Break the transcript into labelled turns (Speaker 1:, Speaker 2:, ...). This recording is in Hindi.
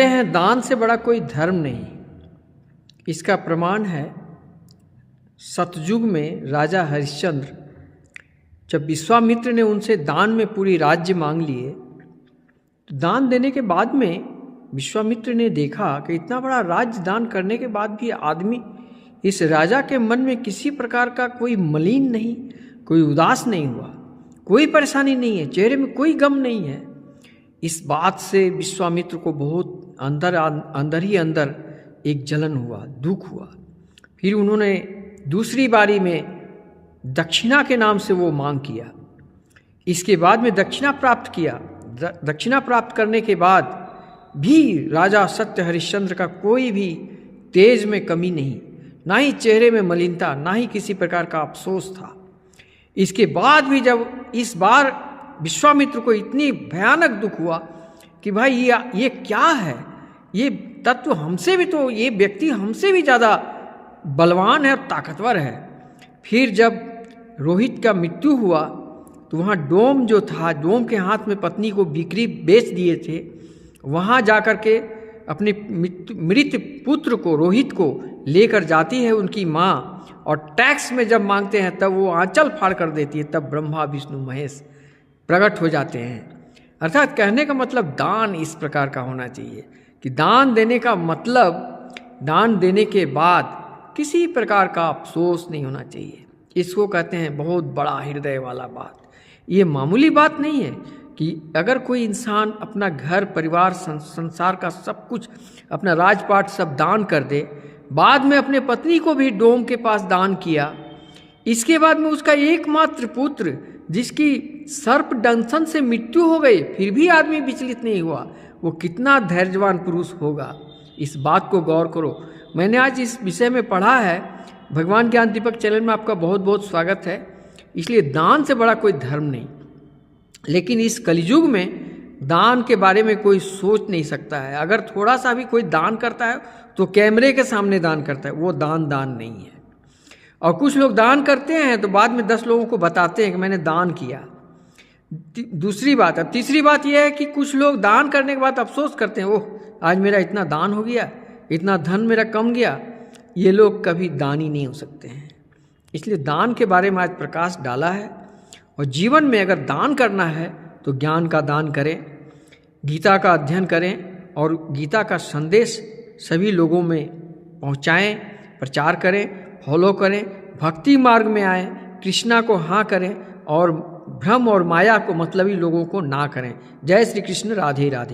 Speaker 1: हैं दान से बड़ा कोई धर्म नहीं। इसका प्रमाण है सतयुग में राजा हरिश्चंद्र जब विश्वामित्र ने उनसे दान में पूरी राज्य मांग लिए, तो दान देने के बाद में विश्वामित्र ने देखा कि इतना बड़ा राज्य दान करने के बाद भी आदमी, इस राजा के मन में किसी प्रकार का कोई मलिन नहीं, कोई उदास नहीं हुआ, कोई परेशानी नहीं है, चेहरे में कोई गम नहीं है। इस बात से विश्वामित्र को बहुत अंदर ही अंदर एक जलन हुआ, दुख हुआ। फिर उन्होंने दूसरी बारी में दक्षिणा के नाम से वो मांग किया। इसके बाद में दक्षिणा प्राप्त किया। दक्षिणा प्राप्त करने के बाद भी राजा सत्य हरिश्चंद्र का कोई भी तेज में कमी नहीं, ना ही चेहरे में मलिनता, ना ही किसी प्रकार का अफसोस था। इसके बाद भी जब इस बार विश्वामित्र को इतनी भयानक दुख हुआ कि भाई ये क्या है, ये तत्व हमसे भी, तो ये व्यक्ति हमसे भी ज़्यादा बलवान है और ताकतवर है। फिर जब रोहित का मृत्यु हुआ तो वहाँ डोम जो था, डोम के हाथ में पत्नी को बिक्री बेच दिए थे, वहाँ जाकर के अपने मृत पुत्र को, रोहित को लेकर जाती है उनकी माँ, और टैक्स में जब मांगते हैं तब वो आंचल फाड़ कर देती है। तब ब्रह्मा विष्णु महेश प्रकट हो जाते हैं। अर्थात कहने का मतलब दान इस प्रकार का होना चाहिए कि दान देने का मतलब, दान देने के बाद किसी प्रकार का अफसोस नहीं होना चाहिए। इसको कहते हैं बहुत बड़ा हृदय वाला बात। ये मामूली बात नहीं है कि अगर कोई इंसान अपना घर परिवार संसार का सब कुछ, अपना राजपाट सब दान कर दे, बाद में अपने पत्नी को भी डोम के पास दान किया, इसके बाद में उसका एकमात्र पुत्र जिसकी सर्प दंशन से मृत्यु हो गई, फिर भी आदमी विचलित नहीं हुआ, वो कितना धैर्यवान पुरुष होगा। इस बात को गौर करो। मैंने आज इस विषय में पढ़ा है। भगवान ज्ञान दीपक चैनल में आपका बहुत बहुत स्वागत है। इसलिए दान से बड़ा कोई धर्म नहीं, लेकिन इस कलयुग में दान के बारे में कोई सोच नहीं सकता है। अगर थोड़ा सा भी कोई दान करता है तो कैमरे के सामने दान करता है, वो दान नहीं है। और कुछ लोग दान करते हैं तो बाद में 10 लोगों को बताते हैं कि मैंने दान किया। दूसरी बात है। तीसरी बात यह है कि कुछ लोग दान करने के बाद अफसोस करते हैं, ओह आज मेरा इतना दान हो गया, इतना धन मेरा कम गया। ये लोग कभी दानी नहीं हो सकते हैं। इसलिए दान के बारे में आज प्रकाश डाला है। और जीवन में अगर दान करना है तो ज्ञान का दान करें, गीता का अध्ययन करें और गीता का संदेश सभी लोगों में पहुंचाएं, प्रचार करें, फॉलो करें, भक्ति मार्ग में आएं, कृष्णा को हाँ करें और भ्रम और माया को मतलबी लोगों को ना करें। जय श्री कृष्ण, राधे राधे।